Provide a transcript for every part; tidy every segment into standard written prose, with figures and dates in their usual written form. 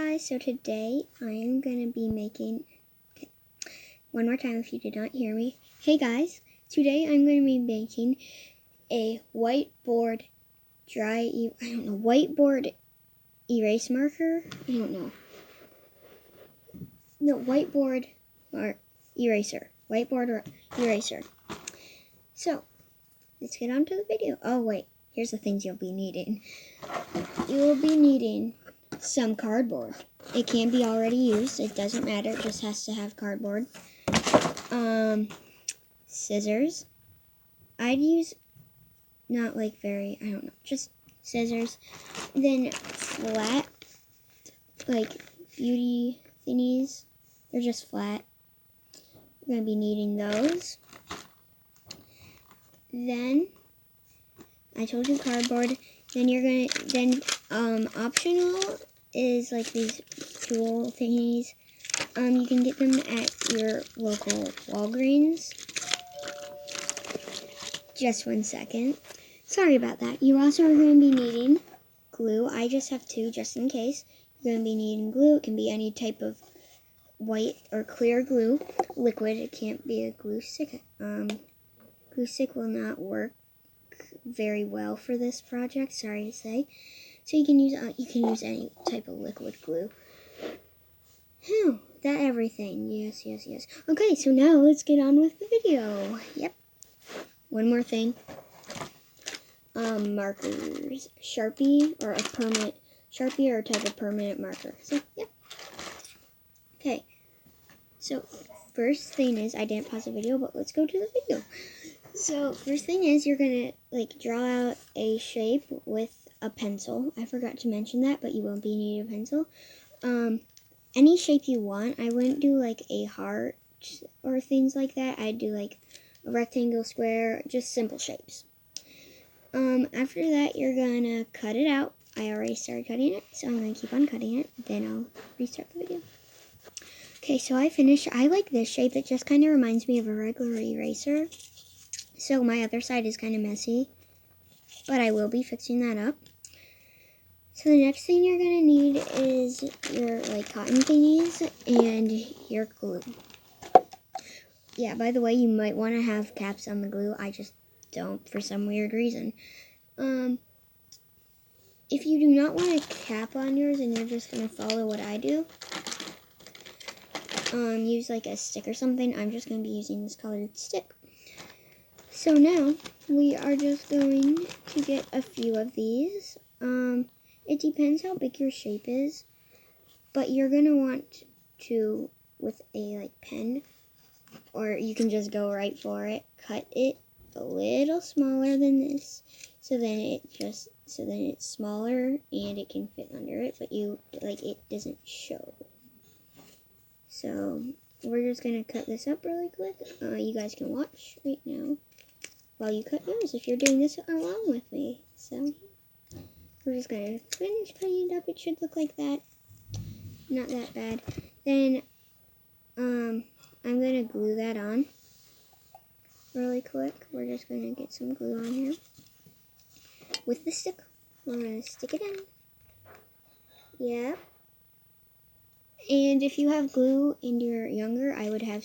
guys, so today I am going to be making, one more time if you did not hear me. Hey guys, today I'm going to be making a whiteboard whiteboard erase marker. Whiteboard or eraser. Whiteboard or eraser. So, let's get on to the video. Oh wait, here's the things you'll be needing. You will be needing some cardboard. It can be already used. It doesn't matter. It just has to have cardboard. Scissors. I'd use just scissors. Then flat, like beauty thingies. They're just flat. We're going to be needing those. Then, I told you cardboard. Then optional is like these tool thingies. You can get them at your local Walgreens. Just 1 second. Sorry about that. You also are going to be needing glue. I just have 2 just in case. You're going to be needing glue. It can be any type of white or clear glue. Liquid. It can't be a glue stick. Glue stick will not work very well for this project, sorry to say. So you can use any type of liquid glue. Phew, that everything. Yes. Okay, so now let's get on with the video. Yep. One more thing. Markers. Sharpie or a type of permanent marker. So, yep. Okay. So, first thing is, I didn't pause the video, but let's go to the video. So, first thing is, you're going to, draw out a shape with a pencil. I forgot to mention that, but you won't be needing a pencil. Any shape you want. I wouldn't do, a heart or things like that. I'd do, a rectangle, square, just simple shapes. After that, you're going to cut it out. I already started cutting it, so I'm going to keep on cutting it. Then I'll restart the video. Okay, so I finished. I like this shape. It just kind of reminds me of a regular eraser. So my other side is kind of messy, but I will be fixing that up. So the next thing you're going to need is your cotton thingies and your glue. Yeah, by the way, you might want to have caps on the glue. I just don't for some weird reason. If you do not want a cap on yours and you're just going to follow what I do, use a stick or something. I'm just going to be using this colored stick. So now, we are just going to get a few of these. It depends how big your shape is, but you're going to want to, with a pen, or you can just go right for it, cut it a little smaller than this, so then it's smaller and it can fit under it, but it doesn't show. So, we're just going to cut this up really quick. You guys can watch right now while you cut yours if you're doing this along with me. So, we're just going to finish cutting it up. It should look like that. Not that bad. Then, I'm going to glue that on really quick. We're just going to get some glue on here with the stick. We're going to stick it in. Yep. And if you have glue and you're younger, I would have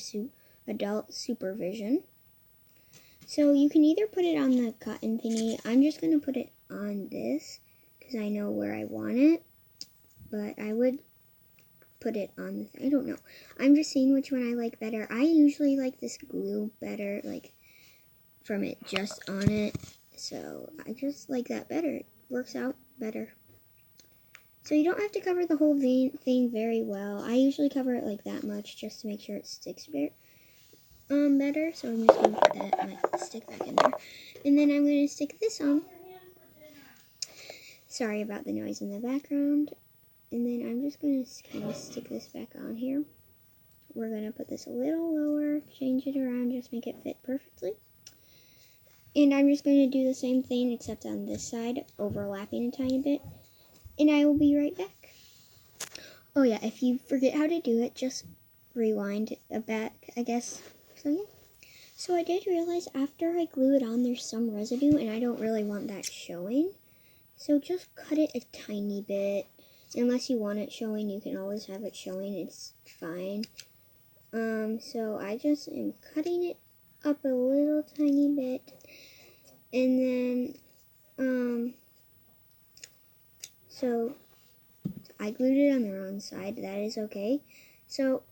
adult supervision. So you can either put it on the cotton thingy. I'm just going to put it on this because I know where I want it. But I would put it on I don't know. I'm just seeing which one I like better. I usually like this glue better, from it just on it. So I just like that better. It works out better. So you don't have to cover the whole thing very well. I usually cover it that much just to make sure it sticks better. So I'm just going to put that stick back in there. And then I'm going to stick this on. Sorry about the noise in the background. And then I'm just going to kind of stick this back on here. We're going to put this a little lower, change it around, just make it fit perfectly. And I'm just going to do the same thing except on this side, overlapping a tiny bit. And I will be right back. Oh yeah, if you forget how to do it, just rewind it back, I guess. So yeah. So I did realize after I glue it on, there's some residue, and I don't really want that showing. So just cut it a tiny bit. Unless you want it showing, you can always have it showing. It's fine. So I just am cutting it up a little tiny bit. And then, so I glued it on the wrong side. That is okay. So,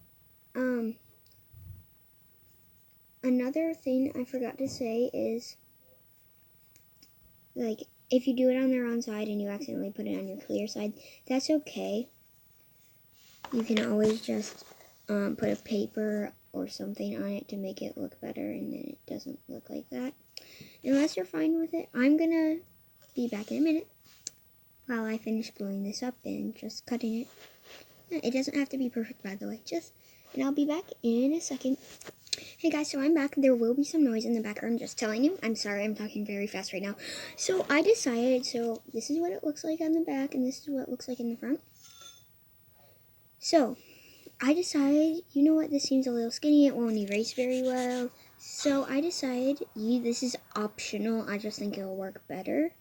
another thing I forgot to say is, like, if you do it on the wrong side and you accidentally put it on your clear side, that's okay. You can always just put a paper or something on it to make it look better, and then it doesn't look like that. Unless you're fine with it, I'm gonna be back in a minute while I finish gluing this up and just cutting it. It doesn't have to be perfect, by the way. And I'll be back in a second. Hey guys, so I'm back. There will be some noise in the background, just telling you. I'm sorry, I'm talking very fast right now. So I decided, so this is what it looks like on the back, and this is what it looks like in the front. So I decided, you know what, this seems a little skinny, it won't erase very well. So I decided, this is optional, I just think it'll work better.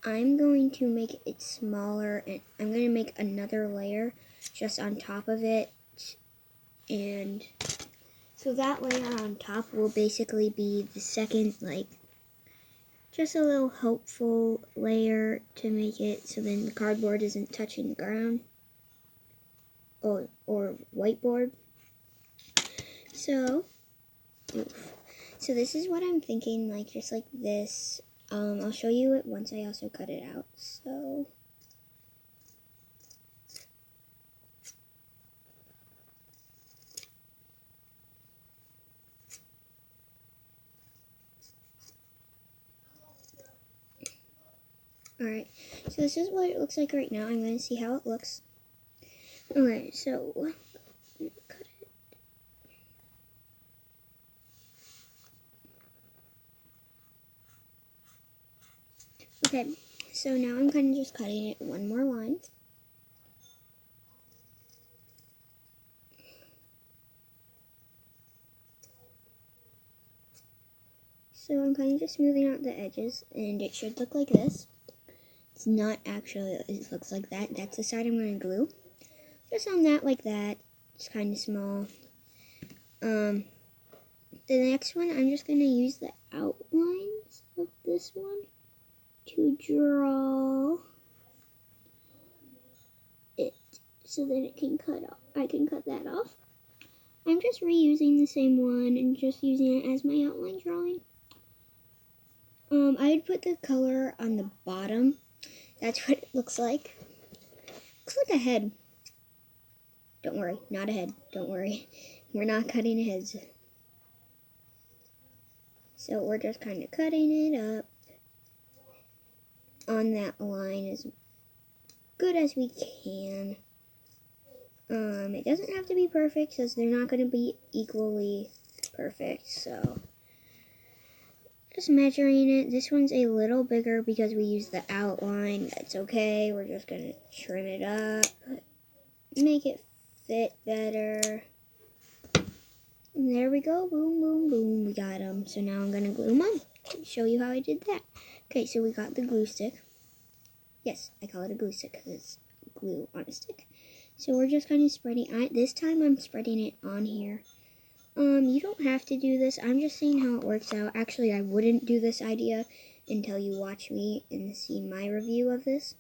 I'm going to make it smaller, and I'm going to make another layer just on top of it. And so that layer on top will basically be the second, like, just a little helpful layer to make it so then the cardboard isn't touching the ground or whiteboard. So this is what I'm thinking, like, just like this. I'll show you it once I also cut it out. So alright, so this is what it looks like right now. I'm going to see how it looks. Alright, so cut it. Okay, so now I'm kind of just cutting it one more line. So I'm kind of just smoothing out the edges, and it should look like this. It's not actually, it looks like that. That's the side I'm going to glue. Just on that, like that. It's kind of small. The next one, I'm just going to use the outlines of this one to draw it so that it can cut off. I can cut that off. I'm just reusing the same one and just using it as my outline drawing. I would put the color on the bottom. That's what it looks like. Looks like a head. Don't worry, not a head. Don't worry. We're not cutting heads. So we're just kind of cutting it up on that line as good as we can. It doesn't have to be perfect, because they're not going to be equally perfect, so just measuring it. This one's a little bigger because we used the outline. That's okay. We're just going to trim it up, make it fit better. And there we go. Boom, boom, boom. We got them. So now I'm going to glue them on. Show you how I did that. Okay, so we got the glue stick. Yes, I call it a glue stick because it's glue on a stick. So we're just kind of spreading. This time I'm spreading it on here. You don't have to do this. I'm just seeing how it works out. Actually, I wouldn't do this idea until you watch me and see my review of this.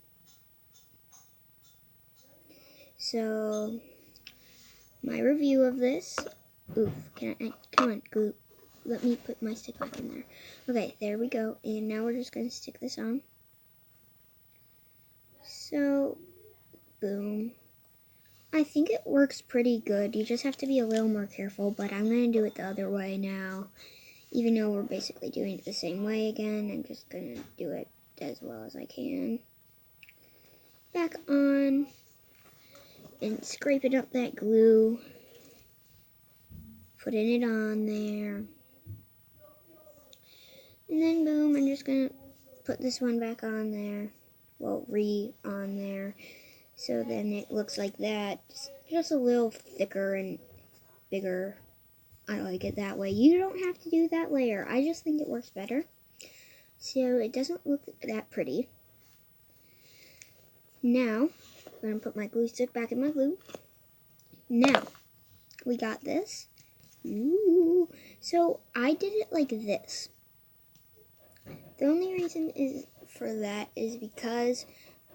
So, my review of this. Oof, come on, glue. Let me put my stick back in there. Okay, there we go. And now we're just going to stick this on. So, boom. I think it works pretty good. You just have to be a little more careful, but I'm going to do it the other way now. Even though we're basically doing it the same way again, I'm just going to do it as well as I can. Back on, and scraping up that glue. Putting it on there. And then boom, I'm just going to put this one back on there. Well, on there. So then it looks like that. Just a little thicker and bigger. I like it that way. You don't have to do that layer. I just think it works better. So it doesn't look that pretty. Now, I'm going to put my glue stick back in my glue. Now, we got this. Ooh. So, I did it like this. The only reason for that is because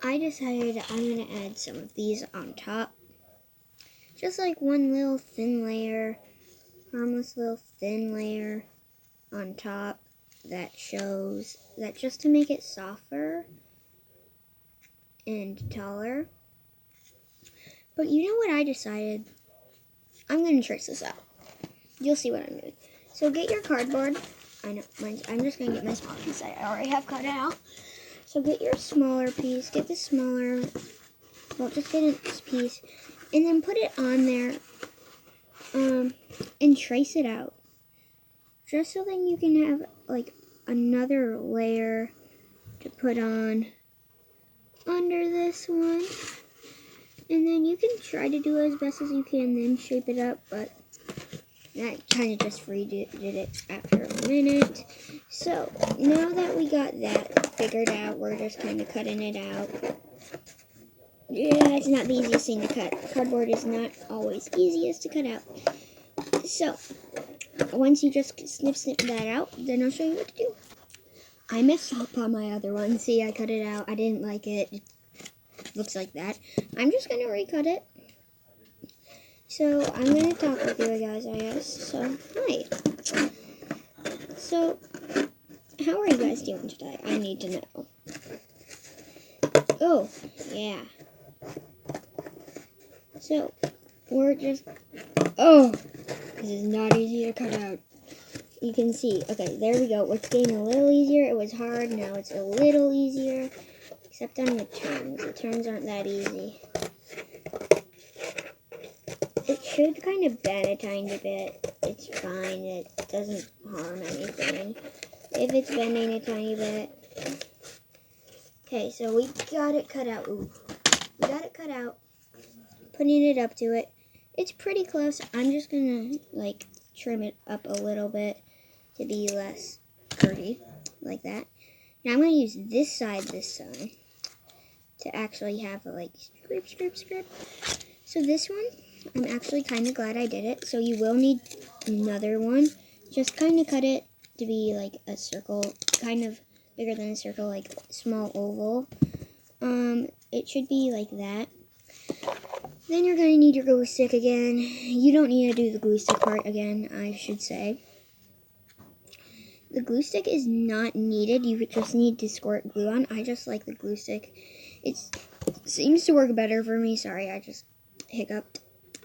I decided I'm going to add some of these on top. Just like one little thin layer, harmless little thin layer on top that shows that just to make it softer and taller. But you know what I decided? I'm going to trace this out. You'll see what I'm doing. So get your cardboard. I know, I'm just going to get my small piece I already have cut out. So get your smaller piece. Get the smaller, well, just get this piece. And then put it on there and trace it out. Just so then you can have, like, another layer to put on under this one. And then you can try to do it as best as you can, then shape it up, but that kind of just redid it after a minute. So, now that we got that figured out, we're just kind of cutting it out. Yeah, it's not the easiest thing to cut. Cardboard is not always easiest to cut out. So, once you just snip that out, then I'll show you what to do. I messed up on my other one. See, I cut it out. I didn't like it. It looks like that. I'm just going to recut it. So, I'm going to talk with you guys, I guess. So, hi. So, how are you guys doing today? I need to know. Oh, yeah. So, we're just... Oh, this is not easy to cut out. You can see. Okay, there we go. It's getting a little easier. It was hard. Now it's a little easier. Except on the turns. The turns aren't that easy. It should kind of bend a tiny bit. It's fine. It doesn't harm anything. If it's bending a tiny bit. Okay, so we got it cut out. Ooh. We got it cut out. Putting it up to it. It's pretty close. I'm just going to, like, trim it up a little bit to be less curvy, like that. Now I'm going to use this side to actually have a, like, scrape. So this one, I'm actually kind of glad I did it. So you will need another one. Just kind of cut it to be like a circle, kind of bigger than a circle, like small oval. It should be like that. Then you're going to need your glue stick again. You don't need to do the glue stick part again, I should say. The glue stick is not needed. You just need to squirt glue on. I just like the glue stick. It seems to work better for me. Sorry, I just hiccuped.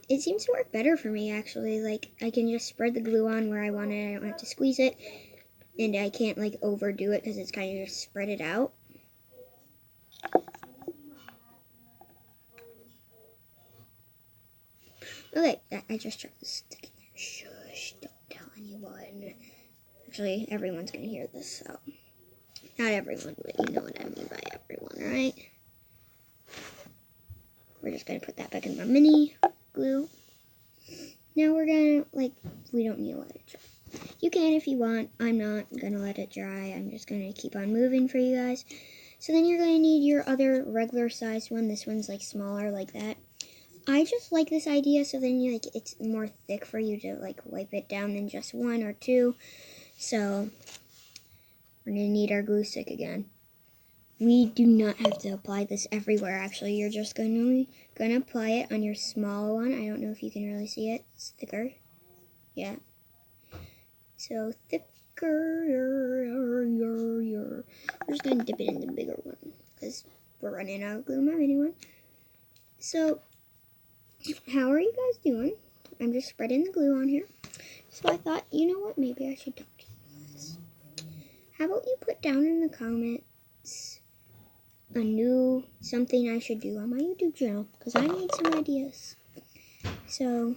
It seems to work better for me, actually. Like, I can just spread the glue on where I want it. I don't have to squeeze it. And I can't, like, overdo it because it's kind of just spread it out. Okay, I just chucked the stick in there. Shush, don't tell anyone. Actually, everyone's going to hear this, so. Not everyone, but you know what I mean by everyone, right? We're just going to put that back in my mini glue. Now we're going to, like, we don't need to let it dry. You can if you want. I'm not going to let it dry. I'm just going to keep on moving for you guys. So then you're going to need your other regular size one. This one's, like, smaller like that. I just like this idea, so then you, like, it's more thick for you to, like, wipe it down than just one or two. So we're going to need our glue stick again. We do not have to apply this everywhere, actually. You're just going to apply it on your smaller one. I don't know if you can really see it. It's thicker. Yeah. So thicker. We're just going to dip it in the bigger one because we're running out of glue in my mini one. So, how are you guys doing? I'm just spreading the glue on here. So I thought, you know what? Maybe I should talk to you guys. How about you put down in the comments a new something I should do on my YouTube channel, because I need some ideas. So,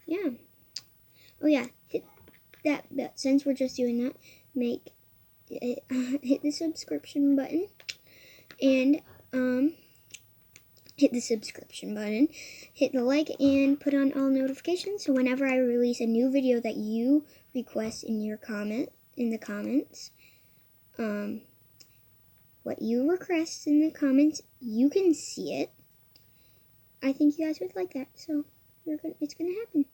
yeah. Oh yeah, hit that since we're just doing that, hit the subscription button, and hit the subscription button, hit the like, and put on all notifications, so whenever I release a new video that you request in the comments, what you request in the comments, you can see it. I think you guys would like that, so it's gonna happen.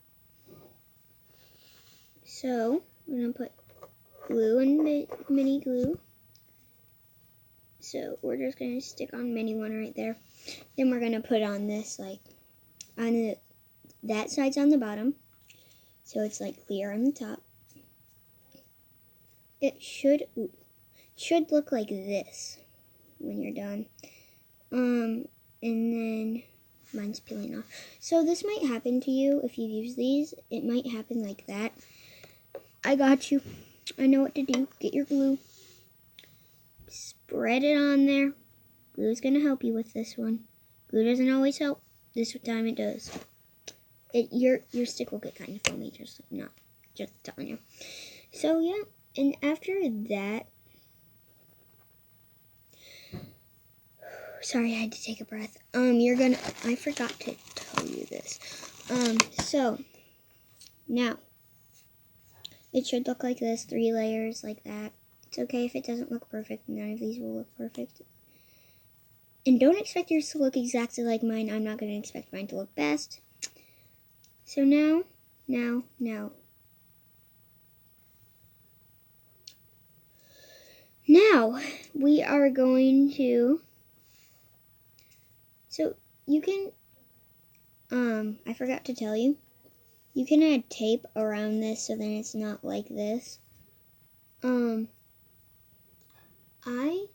So I'm gonna put glue and mini glue. So we're just gonna stick on mini one right there. Then we're gonna put on this like on that side's on the bottom, so it's like clear on the top. It should look like this when you're done. And then mine's peeling off. So this might happen to you if you use these. It might happen like that. I got you. I know what to do. Get your glue. Spread it on there. Glue's gonna help you with this one. Glue doesn't always help. This time it does. Your stick will get kind of foamy, just telling you. So yeah, and after that, sorry, I had to take a breath. I forgot to tell you this. So now it should look like this, 3 layers like that. It's okay if it doesn't look perfect. None of these will look perfect. And don't expect yours to look exactly like mine. I'm not going to expect mine to look best. So now we are going to, so you can, I forgot to tell you, you can add tape around this so then it's not like this. I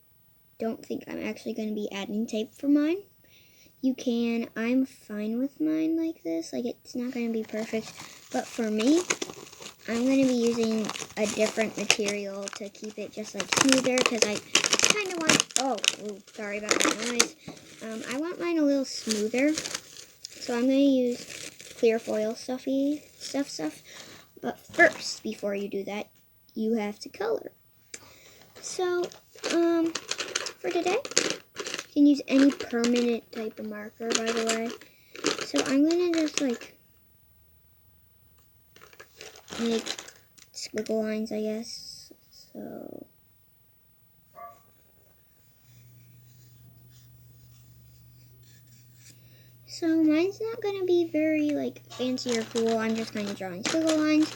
don't think I'm actually going to be adding tape for mine. You can. I'm fine with mine like this. Like, it's not going to be perfect. But for me, I'm going to be using a different material to keep it just, like, smoother. Because I kind of want... sorry about that noise. I want mine a little smoother. So I'm going to use clear foil stuff. But first, before you do that, you have to color. So, for today, you can use any permanent type of marker, by the way. So I'm going to just, like, make squiggle lines, I guess. So mine's not going to be very, like, fancy or cool. I'm just kind of drawing squiggle lines.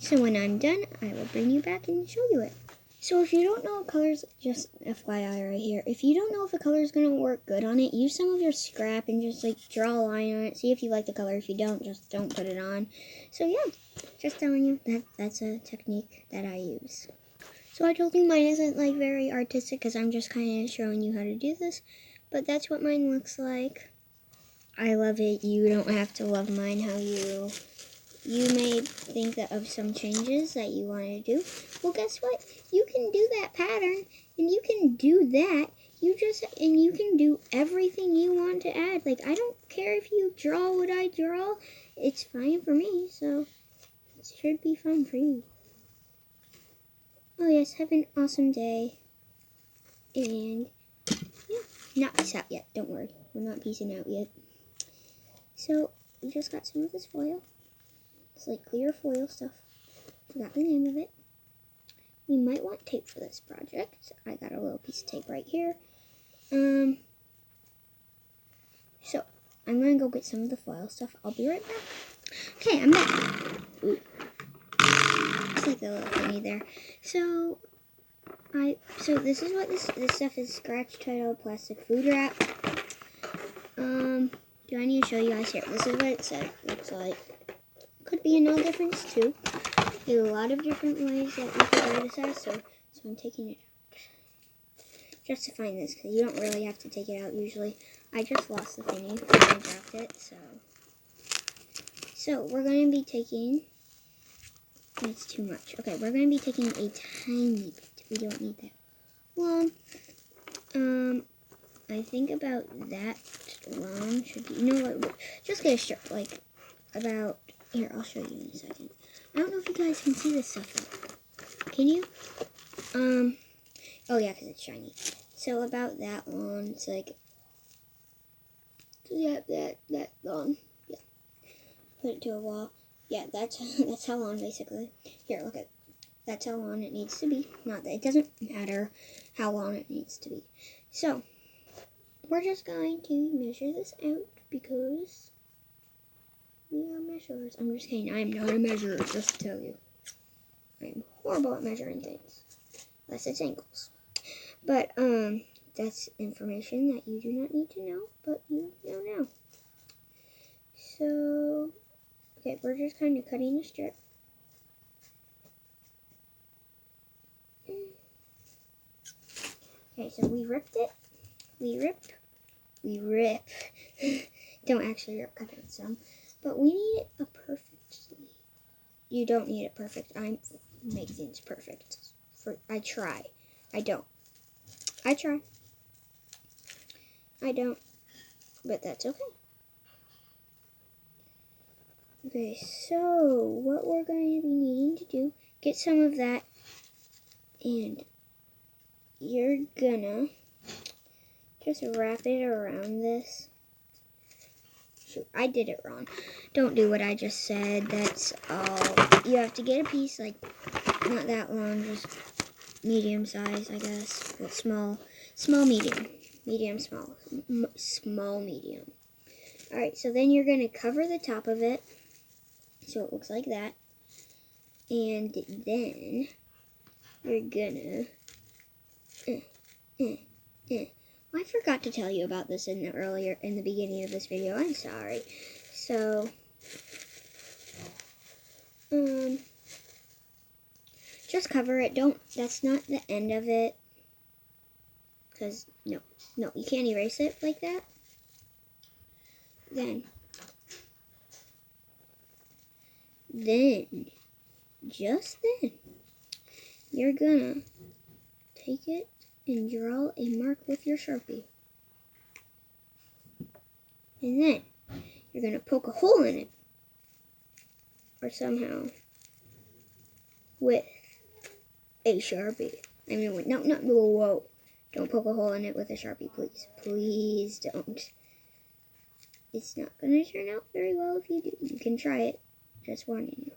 So when I'm done, I will bring you back and show you it. So if you don't know what colors, just FYI right here, if you don't know if a color is going to work good on it, use some of your scrap and just like draw a line on it. See if you like the color. If you don't, just don't put it on. So yeah, just telling you that's a technique that I use. So I told you mine isn't like very artistic because I'm just kind of showing you how to do this. But that's what mine looks like. I love it. You don't have to love mine how you may think of some changes that you want to do. Well, guess what? You can do that pattern, and you can do that. And you can do everything you want to add. Like, I don't care if you draw what I draw. It's fine for me, so it should be fun for you. Oh, yes, have an awesome day. And, yeah, not peace out yet. Don't worry. We're not peacing out yet. So, we just got some of this foil. It's like clear foil stuff. Forgot the name of it. We might want tape for this project. I got a little piece of tape right here. So I'm gonna go get some of the foil stuff. I'll be right back. Okay, I'm back. Ooh. It's like a little thingy there. So this is what this stuff is: scratch title, plastic food wrap. Do I need to show you guys here? This is what it looks like. Could be a no difference too. There are a lot of different ways that you can wear this as, so I'm taking it out. Just to find this, because you don't really have to take it out usually. I just lost the thingy when I dropped it, so we're going to be taking, that's too much. Okay, we're going to be taking a tiny bit. We don't need that long. I think about that long should be, you know what, just get a strip, like, about, here, I'll show you in a second. I don't know if you guys can see this stuff though. Can you? Oh yeah, because it's shiny. So about that long, it's like, yeah, that long. Yeah. Put it to a wall. Yeah, that's how long basically. Here, look at, that's how long it needs to be. Not that it doesn't matter how long it needs to be. So, we're just going to measure this out because we are measurers. I'm just kidding. I'm not a measurer, just to tell you. I'm horrible at measuring things. Unless it's angles. But, that's information that you do not need to know, but you know now. So, okay, we're just kind of cutting a strip. Okay, so we ripped it. We rip. Don't actually rip, cut out some. But we need it a perfectly. You don't need it perfect. I make things perfect. I try. I don't. I try. I don't. But that's okay. Okay, so what we're going to be needing to do, get some of that, and you're gonna just wrap it around this. Shoot, I did it wrong. Don't do what I just said. That's all. You have to get a piece, like, not that long, just medium size, I guess. Well, small, medium. Medium, small. Small, medium. Alright, so then you're going to cover the top of it, so it looks like that. And then you're gonna... I forgot to tell you about this in the beginning of this video. I'm sorry. So, just cover it. That's not the end of it. Because, no, you can't erase it like that. Then, just then, you're gonna take it and draw a mark with your Sharpie. And then, you're gonna poke a hole in it. Or somehow, with a Sharpie. I mean, no, whoa. Don't poke a hole in it with a Sharpie, please. Please don't. It's not going to turn out very well if you do. You can try it. Just warning you.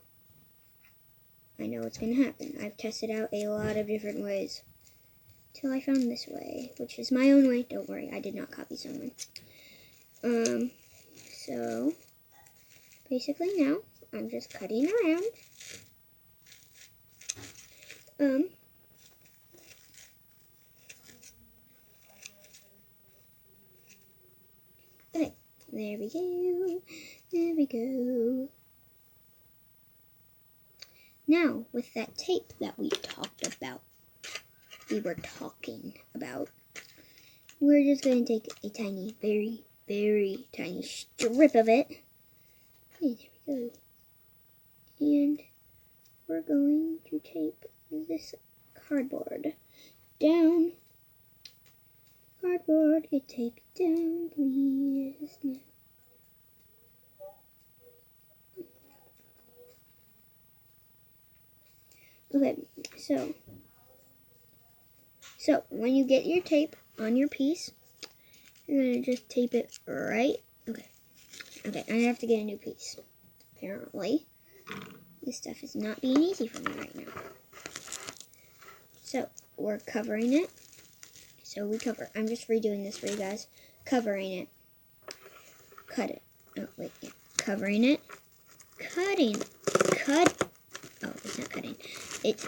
I know it's going to happen. I've tested out a lot of different ways. Till I found this way, which is my own way. Don't worry, I did not copy someone. So, basically now, I'm just cutting around. Okay, there we go. There we go. Now, with that tape that we were talking about, we're just going to take a tiny, very, very tiny strip of it. Okay, there we go. And we're going to tape this cardboard down. Cardboard, get taped down, please. Okay, so when you get your tape on your piece, you're gonna just tape it right. Okay, I have to get a new piece. Apparently, this stuff is not being easy for me right now. So we're covering it. So I'm just redoing this for you guys. Covering it. Cut it. Oh, wait, yeah. Covering it. Cutting. Cut. Oh, it's not cutting. It's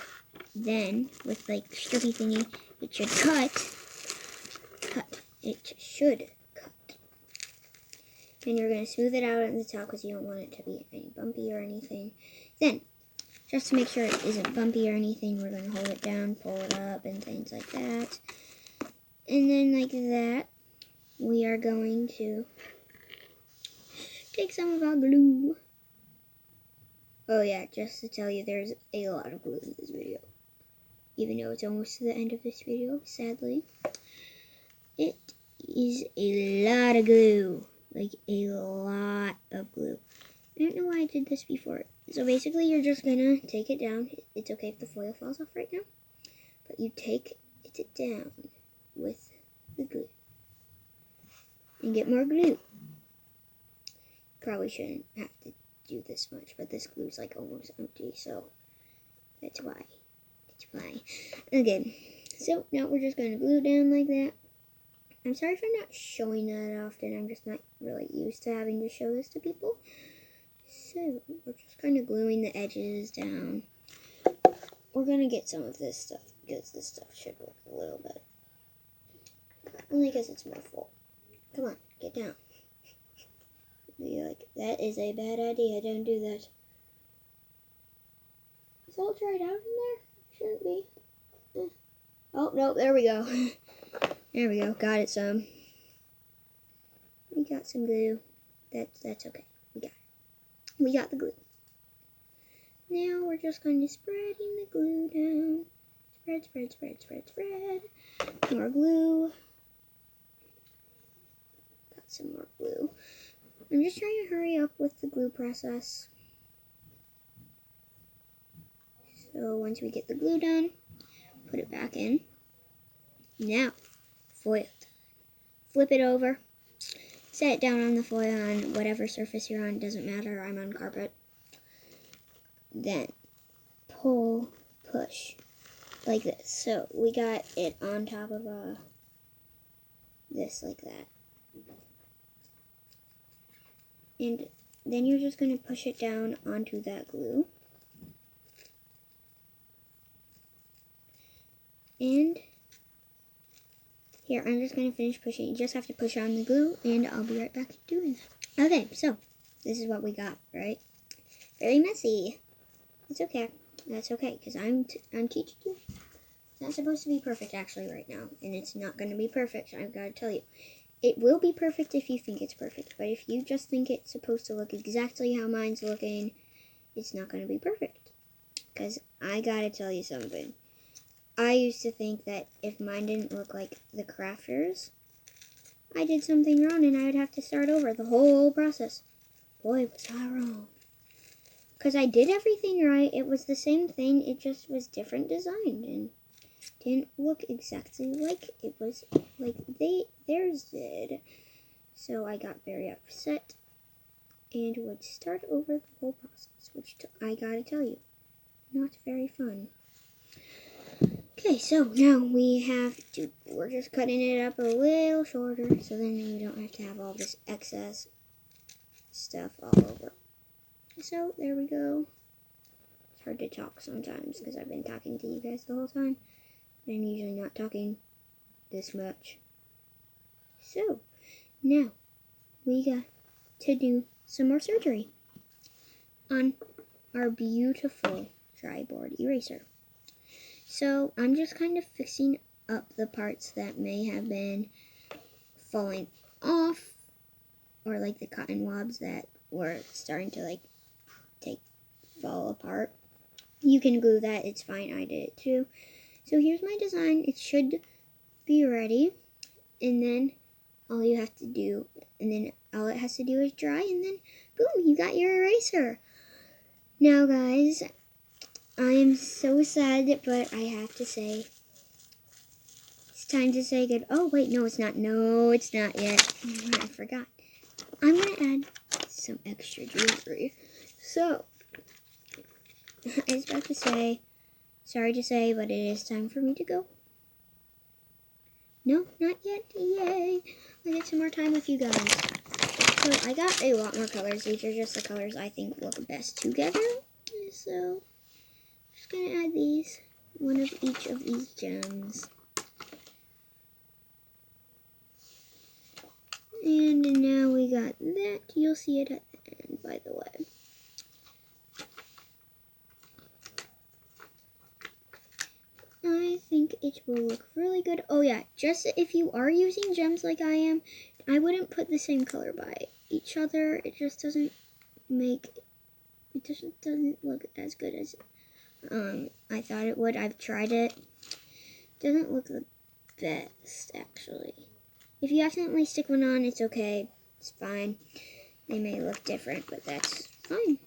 then, with like strippy thingy, it should cut. It should cut. And you're going to smooth it out at the top because you don't want it to be any bumpy or anything. Then, just to make sure it isn't bumpy or anything, we're going to hold it down, pull it up, and things like that. And then like that, we are going to take some of our glue. Oh yeah, just to tell you, there's a lot of glue in this video. Even though it's almost to the end of this video, sadly. It is a lot of glue. Like a lot of glue. I don't know why I did this before. So basically, you're just gonna take it down. It's okay if the foil falls off right now. But you take it down with the glue. And get more glue. Probably shouldn't have to do this much, but this glue's like almost empty, so that's why. Okay, So now we're just going to glue it down like that. I'm sorry for not showing that often. I'm just not really used to having to show this to people. So we're just kind of gluing the edges down. We're going to get some of this stuff because this stuff should look a little better. Only because it's more full. Come on, get down. You're like, that is a bad idea. Don't do that. Is all dried out in there? Shouldn't be. Oh, no, there we go. There we go. Got it some. We got some glue. That's okay. We got it. We got the glue. Now we're just going to spreading the glue down. Spread, spread, spread, spread, spread. More glue. Got some more glue. I'm just trying to hurry up with the glue process. So once we get the glue done, put it back in. Now, foil. Flip it over. Set it down on the foil on whatever surface you're on. Doesn't matter. I'm on carpet. Then pull, push, like this. So we got it on top of this like that. And then you're just going to push it down onto that glue. And here, I'm just going to finish pushing. You just have to push on the glue, and I'll be right back doing that. Okay, so this is what we got, right? Very messy. It's okay. That's okay, because I'm teaching you. It's not supposed to be perfect, actually, right now. And it's not going to be perfect, I've got to tell you. It will be perfect if you think it's perfect. But if you just think it's supposed to look exactly how mine's looking, it's not going to be perfect. Because I got to tell you something. I used to think that if mine didn't look like the crafters, I did something wrong and I would have to start over the whole process. Boy, was I wrong. Because I did everything right. It was the same thing. It just was different design and didn't look exactly like it was like theirs did. So I got very upset and would start over the whole process, which I gotta tell you, not very fun. Okay, so now we're just cutting it up a little shorter so then we don't have to have all this excess stuff all over. So there we go. It's hard to talk sometimes because I've been talking to you guys the whole time. And I'm usually not talking this much. So now we got to do some more surgery on our beautiful dry board eraser. So I'm just kind of fixing up the parts that may have been falling off, or like the cotton wobs that were starting to fall apart. You can glue that, it's fine, I did it too. So here's my design. It should be ready, and then all it has to do is dry, and then boom, you got your eraser. Now guys, I am so sad, but I have to say, it's time to say good. Oh wait, no it's not. No, it's not yet. I forgot. I'm gonna add some extra jewelry. So, I was about to say, sorry to say, but it is time for me to go. No, not yet. Yay! I get some more time with you guys. So I got a lot more colors. These are just the colors I think look best together. So just gonna add these, one of each of these gems. And now we got that. You'll see it at the end, by the way. I think it will look really good. Oh yeah, just if you are using gems like I am, I wouldn't put the same color by each other. It just doesn't look as good as I thought it would. I've tried it. Doesn't look the best, actually. If you accidentally stick one on, it's okay. It's fine. They may look different, but that's fine.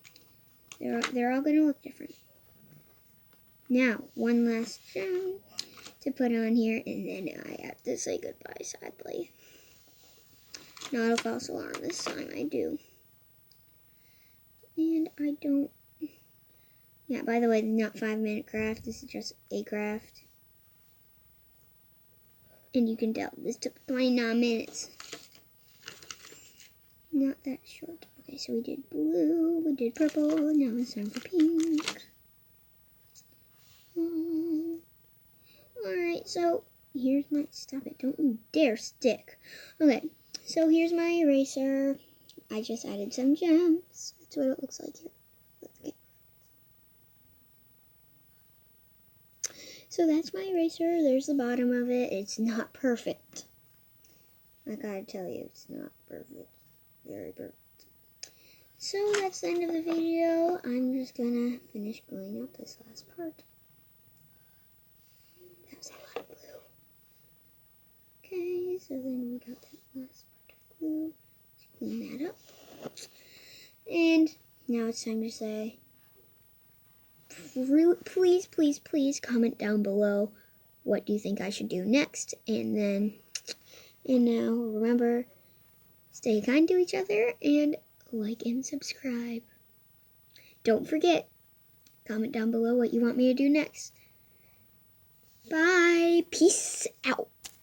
They're all going to look different. Now, one last gem to put on here, and then I have to say goodbye, sadly. Not a false alarm this time, I do. And I don't... Yeah, by the way, not 5-minute craft. This is just a craft. And you can tell this took 29 minutes. Not that short. Okay, so we did blue, we did purple, now it's time for pink. Alright, so here's my, stop it, don't you dare stick. Okay, so here's my eraser. I just added some gems. That's what it looks like here. Okay. So that's my eraser. There's the bottom of it. It's not perfect. I gotta tell you, it's not perfect. Very perfect. So that's the end of the video. I'm just gonna finish gluing up this last part. That was a lot of glue. Okay, so then we got that last part of glue. Let's clean that up. And now it's time to say, please, please, please comment down below what do you think I should do next. And now remember, stay kind to each other and like and subscribe. Don't forget, comment down below what you want me to do next. Bye. Peace out.